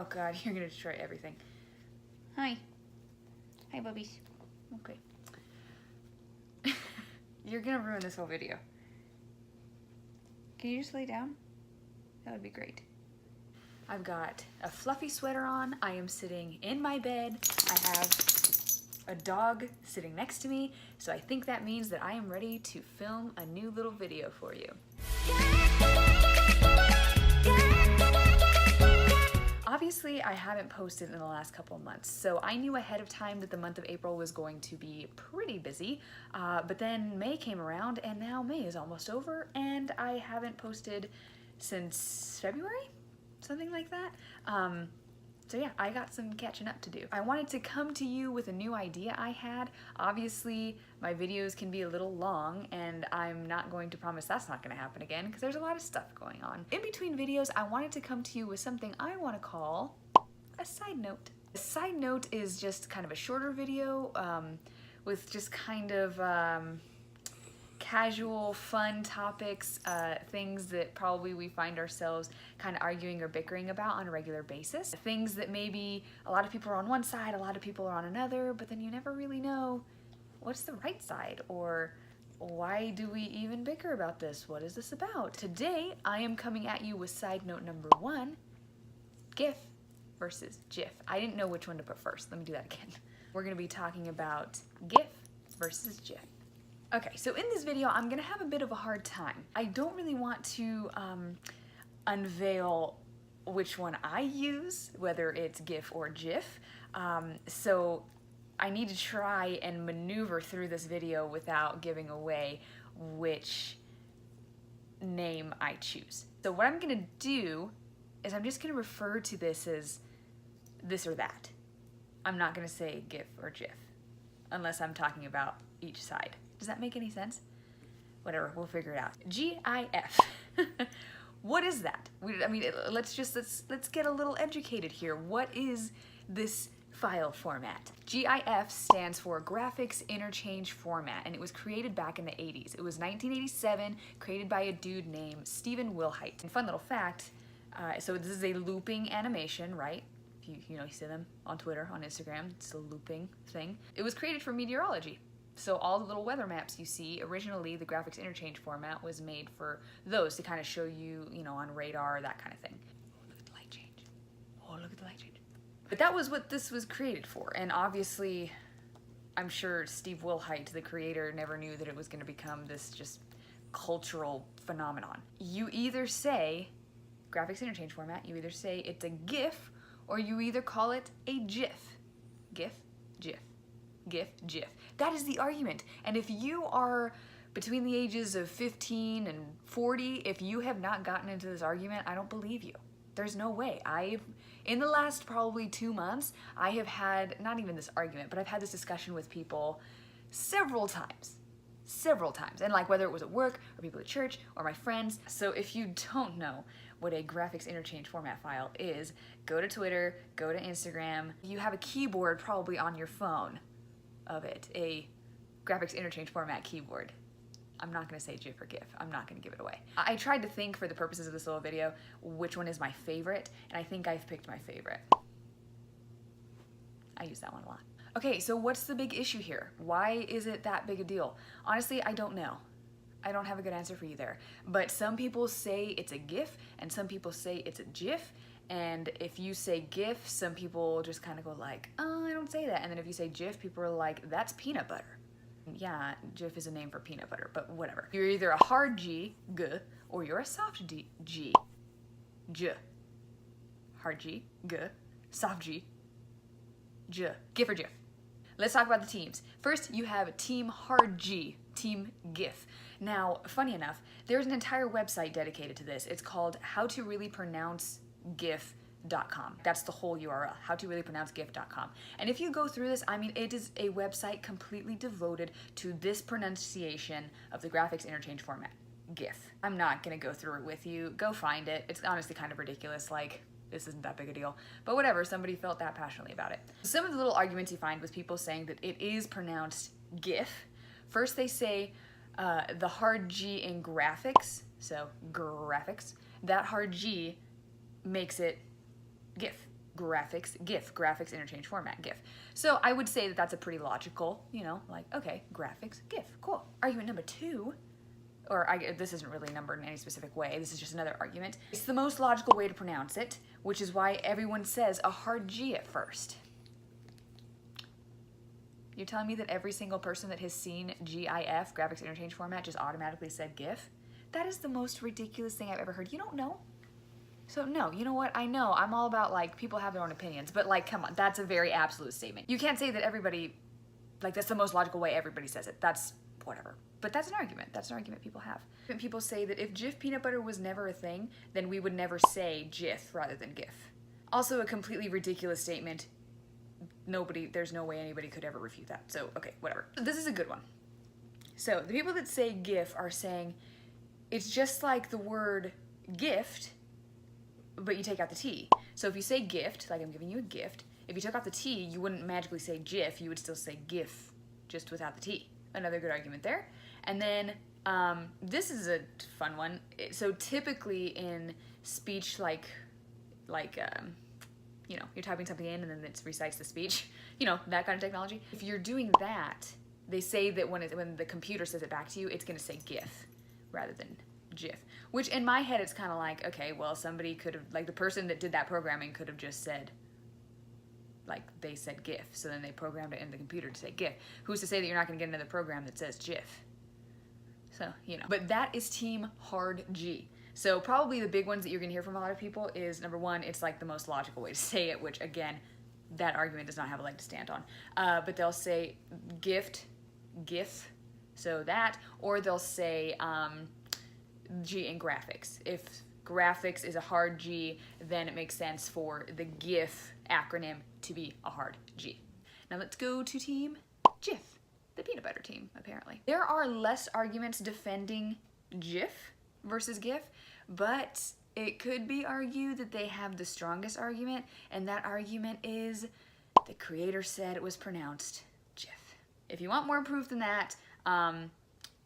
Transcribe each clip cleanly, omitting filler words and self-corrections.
Oh god, you're gonna destroy everything. Hi. Hi, bubbies. Okay. You're gonna ruin this whole video. Can you just lay down? That would be great. I've got a fluffy sweater on. I am sitting in my bed. I have a dog sitting next to me. So I think that means that I am ready to film a new little video for you. Obviously, I haven't posted in the last couple of months, so I knew ahead of time that the month of April was going to be pretty busy, but then May came around, and now May is almost over, and I haven't posted since February? Something like that. So yeah, I got some catching up to do. I wanted to come to you with a new idea I had. Obviously, my videos can be a little long, and I'm not going to promise that's not going to happen again, because there's a lot of stuff going on. In between videos, I wanted to come to you with something I want to call a side note. A side note is just kind of a shorter video with just kind of casual, fun topics, things that probably we find ourselves kind of arguing or bickering about on a regular basis. Things that maybe a lot of people are on one side, a lot of people are on another, but then you never really know what's the right side, or why do we even bicker about this? What is this about? Today, I am coming at you with side note number 1, GIF versus GIF. I didn't know which one to put first. Let me do that again. We're gonna be talking about GIF versus GIF. Okay, so in this video, I'm gonna have a bit of a hard time. I don't really want to unveil which one I use, whether it's GIF or GIF. So I need to try and maneuver through this video without giving away which name I choose. So what I'm gonna do is I'm just gonna refer to this as this or that. I'm not gonna say GIF or GIF, unless I'm talking about each side. Does that make any sense? Whatever, we'll figure it out. GIF. What is that? I mean, let's get a little educated here. What is this file format? GIF stands for Graphics Interchange Format, and it was created back in the 80s. It was 1987, created by a dude named Stephen Wilhite. And fun little fact, so this is a looping animation, right? You know, you see them on Twitter, on Instagram, it's a looping thing. It was created for meteorology. So all the little weather maps you see, originally the graphics interchange format was made for those to kind of show you, you know, on radar, that kind of thing. Oh, look at the light change. Oh, look at the light change. But that was what this was created for. And obviously, I'm sure Steve Wilhite, the creator, never knew that it was going to become this just cultural phenomenon. You either say, graphics interchange format, you either say it's a GIF, or you either call it a GIF. GIF, GIF. GIF, GIF. That is the argument. And if you are between the ages of 15 and 40, if you have not gotten into this argument, I don't believe you. There's no way. In the last probably 2 months, I have had, not even this argument, but I've had this discussion with people several times. And like whether it was at work or people at church or my friends. So if you don't know what a graphics interchange format file is, go to Twitter, go to Instagram. You have a keyboard probably on your phone of it, a graphics interchange format keyboard. I'm not gonna say GIF or GIF. I'm not gonna give it away. I tried to think for the purposes of this little video which one is my favorite, and I think I've picked my favorite. I use that one a lot. Okay, so what's the big issue here? Why is it that big a deal? Honestly, I don't know. I don't have a good answer for you there. But some people say it's a GIF, and some people say it's a GIF. And if you say GIF, some people just kind of go like, oh, I don't say that. And then if you say GIF, people are like, that's peanut butter. Yeah, GIF is a name for peanut butter, but whatever. You're either a hard G, G, or you're a soft G, G, J. Hard G, G, soft G, J. GIF or GIF. Let's talk about the teams. First, you have Team Hard G, Team GIF. Now, funny enough, there's an entire website dedicated to this. It's called How to Really Pronounce GIF.com. That's the whole URL, howtoreallypronounceGIF.com. And if you go through this, I mean, it is a website completely devoted to this pronunciation of the graphics interchange format, GIF. I'm not gonna go through it with you. Go find it. It's honestly kind of ridiculous, like, this isn't that big a deal. But whatever, somebody felt that passionately about it. Some of the little arguments you find with people saying that it is pronounced GIF. First they say the hard G in graphics, so graphics, that hard G makes it GIF. graphics, GIF, graphics interchange format, GIF. So I would say that that's a pretty logical, you know, like, okay, graphics, GIF, cool. Argument number 2, this isn't really numbered in any specific way, this is just another argument. It's the most logical way to pronounce it, which is why everyone says a hard G at first. You're telling me that every single person that has seen GIF, graphics interchange format, just automatically said GIF? That is the most ridiculous thing I've ever heard. You don't know? So no, you know what? I know, I'm all about like, people have their own opinions, but like, come on, that's a very absolute statement. You can't say that everybody, like that's the most logical way everybody says it. That's whatever. But that's an argument. That's an argument people have. People say that if Jif peanut butter was never a thing, then we would never say Jif rather than GIF. Also a completely ridiculous statement. There's no way anybody could ever refute that. So, okay, whatever. This is a good one. So, the people that say GIF are saying it's just like the word gift, but you take out the T. So if you say gift, like I'm giving you a gift, if you took off the T, you wouldn't magically say GIF, you would still say GIF, just without the T. Another good argument there. And then, this is a fun one. So typically in speech, you know, you're typing something in and then it recites the speech, you know, that kind of technology. If you're doing that, they say that when the computer says it back to you, it's gonna say GIF rather than GIF. Which in my head, it's kind of like, okay, well, somebody could have, like the person that did that programming could have just said, like they said GIF, so then they programmed it in the computer to say GIF. Who's to say that you're not gonna get another program that says GIF? So, you know. But that is team hard G. So probably the big ones that you're gonna hear from a lot of people is, number 1, it's like the most logical way to say it, which again, that argument does not have a leg to stand on. But they'll say gift, GIF, so that, or they'll say G in graphics. If graphics is a hard G, then it makes sense for the GIF acronym to be a hard G. Now let's go to team Jif, the peanut butter team, apparently. There are less arguments defending Jif versus GIF, but it could be argued that they have the strongest argument, and that argument is the creator said it was pronounced GIF. If you want more proof than that,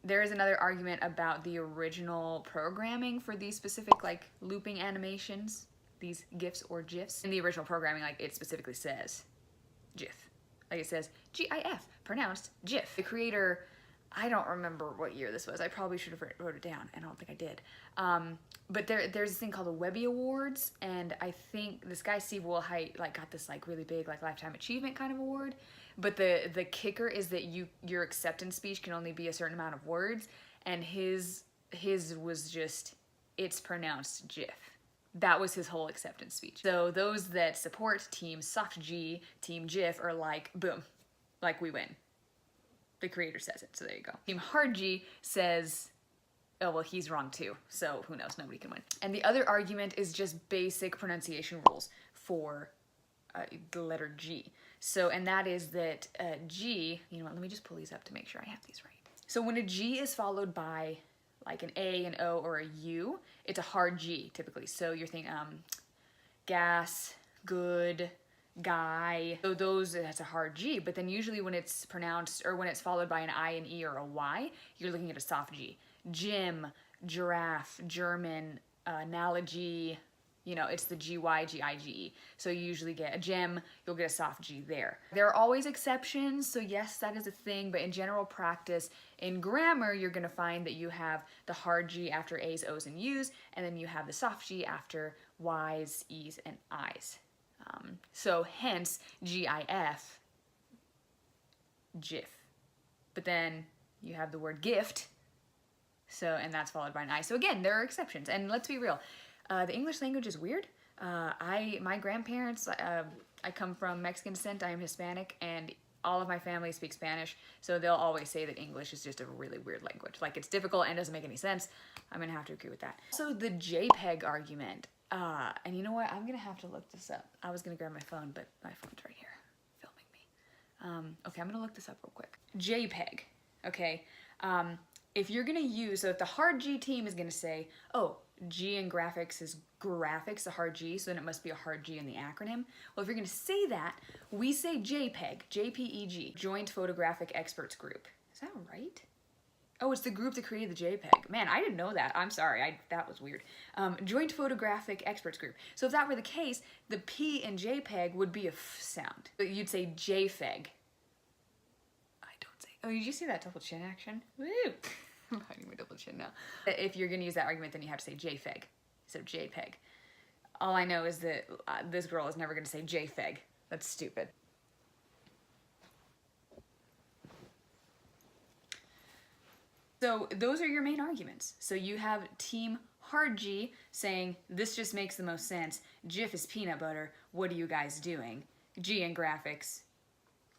there is another argument about the original programming for these specific like looping animations, these GIFs or GIFs. In the original programming, like it specifically says GIF. Like it says GIF, pronounced GIF. The creator, I don't remember what year this was. I probably should have wrote it down, and I don't think I did. But there's this thing called the Webby Awards, and I think this guy Steve Wilhite like got this like really big like lifetime achievement kind of award. But the kicker is that your acceptance speech can only be a certain amount of words, and his was just, it's pronounced GIF. That was his whole acceptance speech. So those that support team soft G, team GIF are like, boom, like we win. The creator says it, so there you go. Team hard G says, oh, well, he's wrong too, so who knows, nobody can win. And the other argument is just basic pronunciation rules for the letter G. So, and that is that G, you know what, let me just pull these up to make sure I have these right. So when a G is followed by like an A, an O, or a U, it's a hard G typically. So you're thinking gas, good, guy. So that's a hard G, but then usually when it's pronounced, or when it's followed by an I, an E, or a Y, you're looking at a soft G. Gym, giraffe, German, analogy, you know, it's the G-Y, G-I-G-E. So you usually get a gem, you'll get a soft G there. There are always exceptions, so yes, that is a thing, but in general practice, in grammar, you're gonna find that you have the hard G after A's, O's, and U's, and then you have the soft G after Y's, E's, and I's. So hence, G-I-F, GIF. But then you have the word gift, so, and that's followed by an I. So again, there are exceptions, and let's be real. The English language is weird. My grandparents, I come from Mexican descent, I am Hispanic, and all of my family speak Spanish, so they'll always say that English is just a really weird language. Like, it's difficult and doesn't make any sense. I'm gonna have to agree with that. So the JPEG argument, and you know what, I'm gonna have to look this up. I was gonna grab my phone, but my phone's right here, filming me. Okay, I'm gonna look this up real quick. JPEG, okay? If you're gonna use, so if the hard G team is gonna say, oh, G in graphics is graphics, the hard G, so then it must be a hard G in the acronym. Well, if you're gonna say that, we say JPEG, J-P-E-G, Joint Photographic Experts Group. Is that right? Oh, it's the group that created the JPEG. Man, I didn't know that. I'm sorry. That was weird. Joint Photographic Experts Group. So if that were the case, the P in JPEG would be a F sound. But you'd say JFEG. I don't say... Oh, did you see that double chin action? Woo! I'm hiding my double chin now. If you're going to use that argument, then you have to say JFEG instead of JPEG. All I know is that this girl is never going to say JFEG. That's stupid. So those are your main arguments. So you have Team Hard G saying, this just makes the most sense. GIF is peanut butter. What are you guys doing? G in graphics,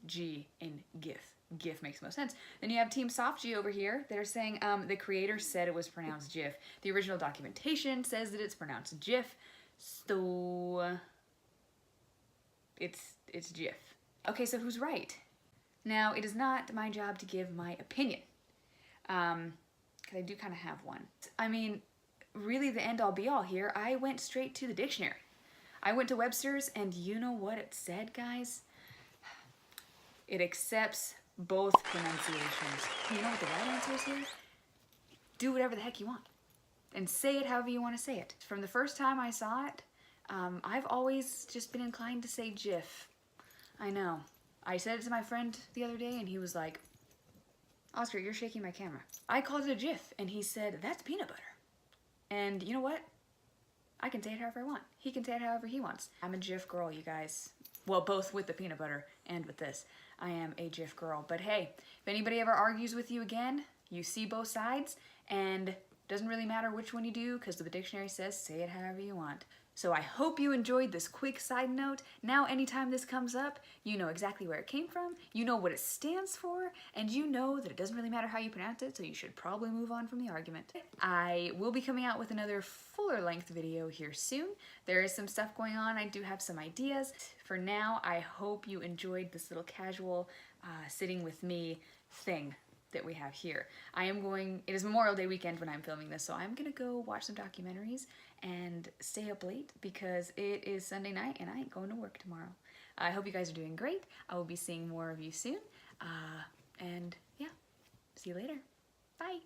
G in GIF. GIF makes the most sense. Then you have Team Soft G over here that are saying the creator said it was pronounced GIF. The original documentation says that it's pronounced GIF. So it's GIF. Okay, so who's right? Now, it is not my job to give my opinion. Because I do kind of have one. I mean, really the end all be all here, I went straight to the dictionary. I went to Webster's, and you know what it said, guys? It accepts both pronunciations. You know what the right answer is here? Do whatever the heck you want. And say it however you want to say it. From the first time I saw it, I've always just been inclined to say GIF. I know. I said it to my friend the other day, and he was like, Oscar, you're shaking my camera. I called it a GIF, and he said, that's peanut butter. And you know what? I can say it however I want. He can say it however he wants. I'm a GIF girl, you guys. Well, both with the peanut butter and with this. I am a GIF girl. But hey, if anybody ever argues with you again, you see both sides, and doesn't really matter which one you do, because the dictionary says say it however you want. So I hope you enjoyed this quick side note. Now anytime this comes up, you know exactly where it came from, you know what it stands for, and you know that it doesn't really matter how you pronounce it, so you should probably move on from the argument. I will be coming out with another fuller length video here soon. There is some stuff going on. I do have some ideas. For now, I hope you enjoyed this little casual sitting with me thing that we have here. It is Memorial Day weekend when I'm filming this, so I'm gonna go watch some documentaries and stay up late because it is Sunday night and I ain't going to work tomorrow. I hope you guys are doing great. I will be seeing more of you soon. And yeah, see you later. Bye.